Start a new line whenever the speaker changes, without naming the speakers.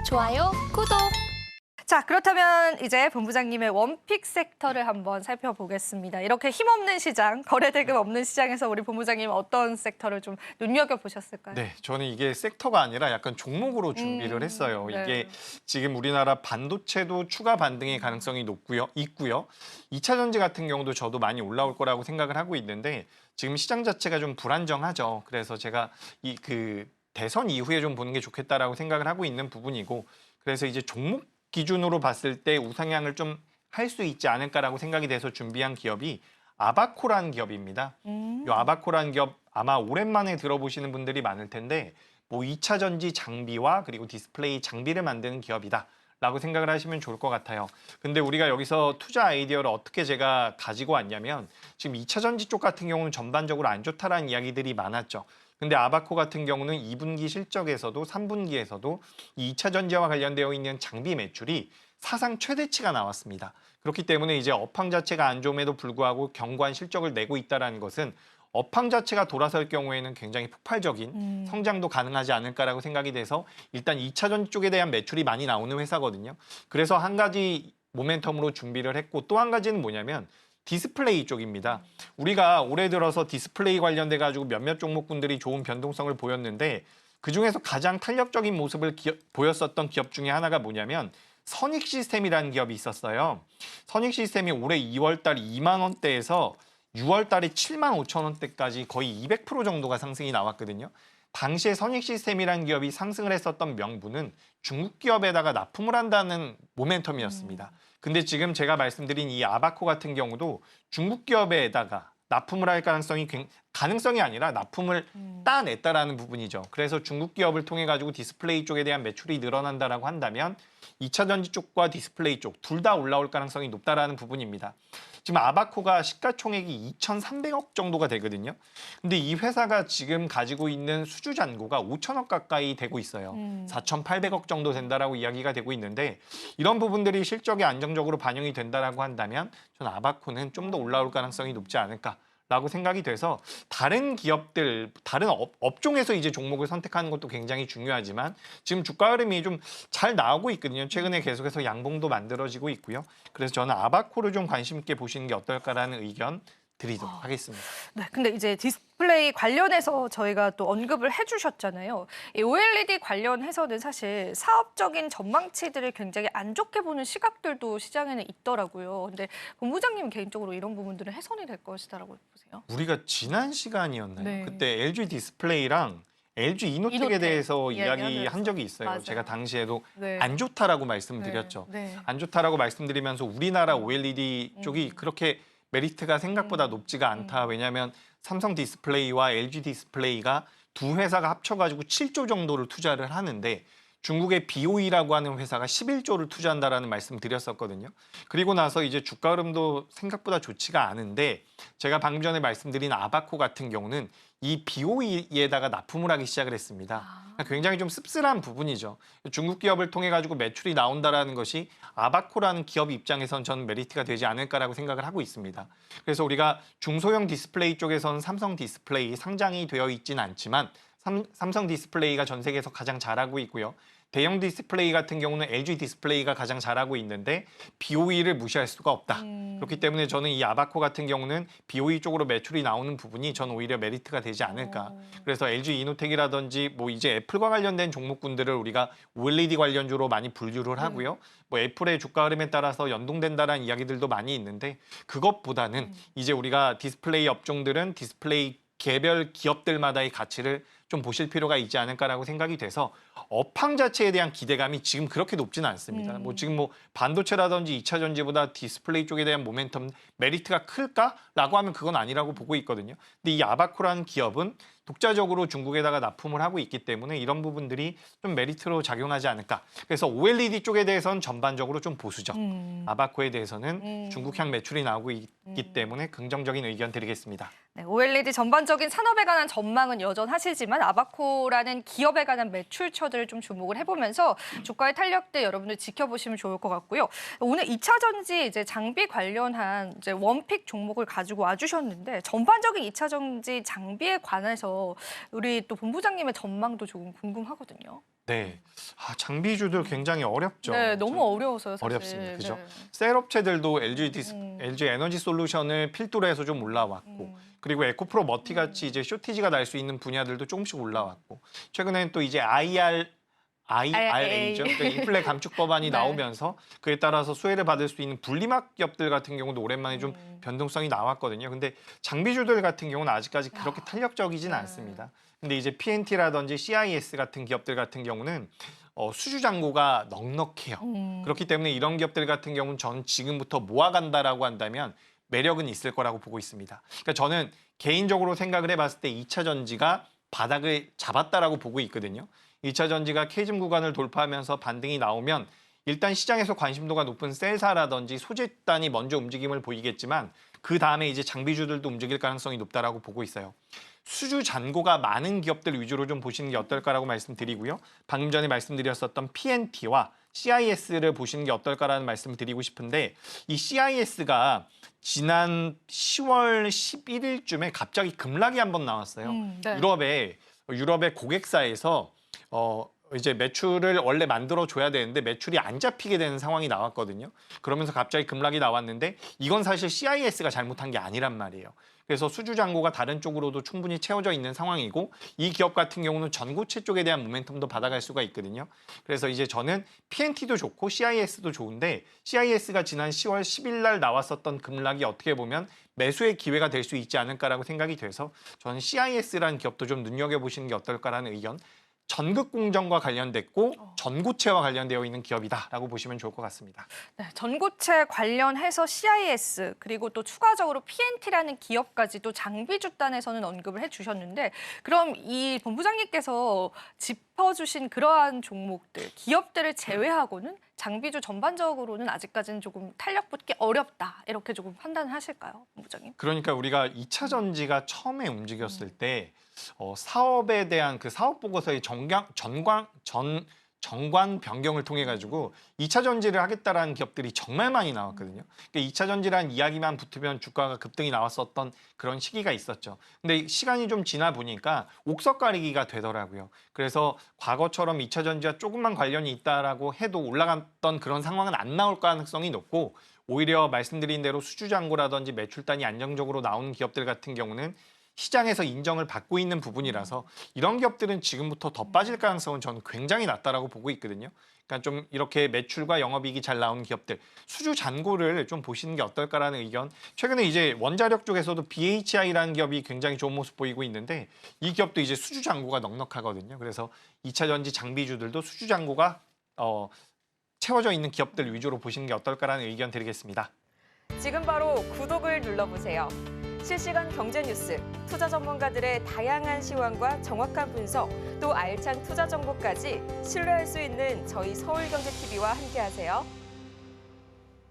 좋아요, 구독.
자, 그렇다면 이제 본부장님의 원픽 섹터를 한번 살펴보겠습니다. 이렇게 힘없는 시장, 거래대금 없는 시장에서 우리 본부장님은 어떤 섹터를 좀 눈여겨보셨을까요?
네, 저는 이게 섹터가 아니라 약간 종목으로 준비를 했어요.
네.
이게 지금 우리나라 반도체도 추가 반등의 가능성이 있고요. 2차 전지 같은 경우도 저도 많이 올라올 거라고 생각을 하고 있는데 지금 시장 자체가 좀 불안정하죠. 그래서 제가 대선 이후에 좀 보는 게 좋겠다라고 생각을 하고 있는 부분이고 그래서 이제 종목 기준으로 봤을 때 우상향을 좀 할 수 있지 않을까라고 생각이 돼서 준비한 기업이 아바코라는 기업입니다. 이 아바코라는 기업 아마 오랜만에 들어보시는 분들이 많을 텐데 뭐 2차 전지 장비와 그리고 디스플레이 장비를 만드는 기업이다라고 생각을 하시면 좋을 것 같아요. 근데 우리가 여기서 투자 아이디어를 어떻게 제가 가지고 왔냐면 지금 2차 전지 쪽 같은 경우는 전반적으로 안 좋다라는 이야기들이 많았죠. 근데 아바코 같은 경우는 2분기 실적에서도 3분기에서도 이 2차 전지와 관련되어 있는 장비 매출이 사상 최대치가 나왔습니다. 그렇기 때문에 이제 업황 자체가 안 좋음에도 불구하고 견고한 실적을 내고 있다는 것은 업황 자체가 돌아설 경우에는 굉장히 폭발적인 성장도 가능하지 않을까라고 생각이 돼서 일단 2차 전지 쪽에 대한 매출이 많이 나오는 회사거든요. 그래서 한 가지 모멘텀으로 준비를 했고 또 한 가지는 뭐냐면 디스플레이 쪽입니다. 우리가 올해 들어서 디스플레이 관련돼 가지고 몇몇 종목군들이 좋은 변동성을 보였는데 그중에서 가장 탄력적인 모습을 보였었던 기업 중에 하나가 뭐냐면 선익 시스템이라는 기업이 있었어요. 선익 시스템이 올해 2월 달 2만 원대에서 6월 달에 7만 5천 원대까지 거의 200% 정도가 상승이 나왔거든요. 당시에 선익 시스템이라는 기업이 상승을 했었던 명분은 중국 기업에다가 납품을 한다는 모멘텀이었습니다. 근데 지금 제가 말씀드린 이 아바코 같은 경우도 중국 기업에다가 납품을 할 가능성이 아니라 납품을 따냈다라는 부분이죠. 그래서 중국 기업을 통해 가지고 디스플레이 쪽에 대한 매출이 늘어난다라고 한다면 2차 전지 쪽과 디스플레이 쪽 둘 다 올라올 가능성이 높다라는 부분입니다. 지금 아바코가 시가총액이 2,300억 정도가 되거든요. 근데 이 회사가 지금 가지고 있는 수주 잔고가 5천억 가까이 되고 있어요. 4,800억 정도 된다라고 이야기가 되고 있는데 이런 부분들이 실적에 안정적으로 반영이 된다라고 한다면 저는 아바코는 좀 더 올라올 가능성이 높지 않을까라고 생각이 돼서 다른 기업들, 다른 업종에서 이제 종목을 선택하는 것도 굉장히 중요하지만 지금 주가 흐름이 좀 잘 나오고 있거든요. 최근에 계속해서 양봉도 만들어지고 있고요. 그래서 저는 아바코를 좀 관심 있게 보시는 게 어떨까라는 의견 드리도록 하겠습니다.
네, 근데 이제 디스플레이 관련해서 저희가 또 언급을 해주셨잖아요. 이 OLED 관련해서는 사실 사업적인 전망치들을 굉장히 안 좋게 보는 시각들도 시장에는 있더라고요. 근데 본부장님 개인적으로 이런 부분들은 해소이 될 것이다라고 보세요?
우리가 지난 시간이었나요?
네.
그때 LG 디스플레이랑 LG 이노텍에
이노텍
대해서
이야기하면서.
이야기한 적이 있어요.
맞아요.
제가 당시에도
네.
안 좋다라고 말씀드렸죠.
네.
안 좋다라고 말씀드리면서 우리나라 OLED 쪽이 그렇게 메리트가 생각보다 높지가 않다. 왜냐하면 삼성 디스플레이와 LG 디스플레이가 두 회사가 합쳐가지고 7조 정도를 투자를 하는데 중국의 BOE라고 하는 회사가 11조를 투자한다라는 말씀 드렸었거든요. 그리고 나서 이제 주가 흐름도 생각보다 좋지가 않은데 제가 방금 전에 말씀드린 아바코 같은 경우는 이 BOE에다가 납품을 하기 시작을 했습니다. 굉장히 좀 씁쓸한 부분이죠. 중국 기업을 통해 가지고 매출이 나온다라는 것이 아바코라는 기업 입장에선 저는 메리트가 되지 않을까라고 생각을 하고 있습니다. 그래서 우리가 중소형 디스플레이 쪽에서는 삼성 디스플레이 상장이 되어 있지는 않지만 삼성 디스플레이가 전 세계에서 가장 잘하고 있고요. 대형 디스플레이 같은 경우는 LG 디스플레이가 가장 잘하고 있는데 BOE를 무시할 수가 없다. 그렇기 때문에 저는 이 아바코 같은 경우는 BOE 쪽으로 매출이 나오는 부분이 저는 오히려 메리트가 되지 않을까. 그래서 LG 이노텍이라든지 뭐 이제 애플과 관련된 종목군들을 우리가 OLED 관련주로 많이 분류를 하고요. 뭐 애플의 주가 흐름에 따라서 연동된다라는 이야기들도 많이 있는데 그것보다는 이제 우리가 디스플레이 업종들은 디스플레이 개별 기업들마다의 가치를 좀 보실 필요가 있지 않을까라고 생각이 돼서 업황 자체에 대한 기대감이 지금 그렇게 높지는 않습니다. 뭐 지금 뭐 반도체라든지 2차 전지보다 디스플레이 쪽에 대한 모멘텀 메리트가 클까라고 하면 그건 아니라고 보고 있거든요. 근데 이 아바코라는 기업은 독자적으로 중국에다가 납품을 하고 있기 때문에 이런 부분들이 좀 메리트로 작용하지 않을까. 그래서 OLED 쪽에 대해서는 전반적으로 좀 보수적. 아바코에 대해서는 중국향 매출이 나오고 있기 때문에 긍정적인 의견 드리겠습니다.
네, OLED 전반적인 산업에 관한 전망은 여전하시지만 아바코라는 기업에 관한 매출처들을 좀 주목을 해보면서 주가의 탄력대 여러분들 지켜보시면 좋을 것 같고요. 오늘 2차 전지 이제 장비 관련한 이제 원픽 종목을 가지고 와주셨는데 전반적인 2차 전지 장비에 관해서 우리 또 본부장님의 전망도 조금 궁금하거든요.
네. 장비주들 굉장히 어렵죠.
네, 너무 어려워서요, 사실.
어렵습니다. 그죠?
네.
셀 업체들도 LG 에너지 솔루션을 필두로 해서 좀 올라왔고 그리고 에코프로 머티 같이 이제 쇼티지가 날 수 있는 분야들도 조금씩 올라왔고 최근에는 또 이제 IRA죠. 그러니까 인플레 감축 법안이
네.
나오면서 그에 따라서 수혜를 받을 수 있는 분리막 기업들 같은 경우도 오랜만에 좀 변동성이 나왔거든요. 근데 장비주들 같은 경우는 아직까지 그렇게 탄력적이진 않습니다. 근데 이제 PNT라든지 CIS 같은 기업들 같은 경우는 수주 잔고가 넉넉해요. 그렇기 때문에 이런 기업들 같은 경우는 저는 지금부터 모아간다라고 한다면 매력은 있을 거라고 보고 있습니다. 그러니까 저는 개인적으로 생각을 해봤을 때 2차 전지가 바닥을 잡았다라고 보고 있거든요. 2차 전지가 K즘 구간을 돌파하면서 반등이 나오면 일단 시장에서 관심도가 높은 셀사라든지 소재단이 먼저 움직임을 보이겠지만 그 다음에 이제 장비주들도 움직일 가능성이 높다라고 보고 있어요. 수주 잔고가 많은 기업들 위주로 좀 보시는 게 어떨까라고 말씀드리고요. 방금 전에 말씀드렸었던 PNT와 CIS를 보시는 게 어떨까라는 말씀을 드리고 싶은데 이 CIS가 지난 10월 11일쯤에 갑자기 급락이 한번 나왔어요.
네.
유럽의 고객사에서 이제 매출을 원래 만들어 줘야 되는데 매출이 안 잡히게 되는 상황이 나왔거든요. 그러면서 갑자기 급락이 나왔는데 이건 사실 CIS가 잘못한 게 아니란 말이에요. 그래서 수주 잔고가 다른 쪽으로도 충분히 채워져 있는 상황이고 이 기업 같은 경우는 전고체 쪽에 대한 모멘텀도 받아갈 수가 있거든요. 그래서 이제 저는 PNT도 좋고 CIS도 좋은데 CIS가 지난 10월 10일 날 나왔었던 급락이 어떻게 보면 매수의 기회가 될 수 있지 않을까라고 생각이 돼서 저는 CIS라는 기업도 좀 눈여겨보시는 게 어떨까라는 의견. 전극 공정과 관련됐고 전고체와 관련되어 있는 기업이다라고 보시면 좋을 것 같습니다.
네, 전고체 관련해서 CIS 그리고 또 추가적으로 PNT라는 기업까지도 장비주단에서는 언급을 해주셨는데 그럼 이 본부장님께서 짚어주신 그러한 종목들, 기업들을 제외하고는 장비주 전반적으로는 아직까지는 조금 탄력 붙기 어렵다 이렇게 조금 판단을 하실까요, 본부장님?
그러니까 우리가 2차 전지가 처음에 움직였을 때 사업에 대한 그 사업 보고서의 정관 변경을 통해 가지고 2차 전지를 하겠다라는 기업들이 정말 많이 나왔거든요. 그러니까 2차 전지라는 이야기만 붙으면 주가가 급등이 나왔었던 그런 시기가 있었죠. 근데 시간이 좀 지나 보니까 옥석 가리기가 되더라고요. 그래서 과거처럼 2차 전지와 조금만 관련이 있다라고 해도 올라갔던 그런 상황은 안 나올 가능성이 높고 오히려 말씀드린 대로 수주 잔고라든지 매출단이 안정적으로 나오는 기업들 같은 경우는 시장에서 인정을 받고 있는 부분이라서 이런 기업들은 지금부터 더 빠질 가능성은 저는 굉장히 낮다라고 보고 있거든요. 그러니까 좀 이렇게 매출과 영업이익이 잘 나오는 기업들, 수주 잔고를 좀 보시는 게 어떨까라는 의견. 최근에 이제 원자력 쪽에서도 BHI라는 기업이 굉장히 좋은 모습 보이고 있는데 이 기업도 이제 수주 잔고가 넉넉하거든요. 그래서 2차 전지 장비주들도 수주 잔고가 채워져 있는 기업들 위주로 보시는 게 어떨까라는 의견 드리겠습니다.
지금 바로 구독을 눌러보세요. 실시간 경제 뉴스, 투자 전문가들의 다양한 시황과 정확한 분석, 또 알찬 투자 정보까지 신뢰할 수 있는 저희 서울경제TV와 함께하세요.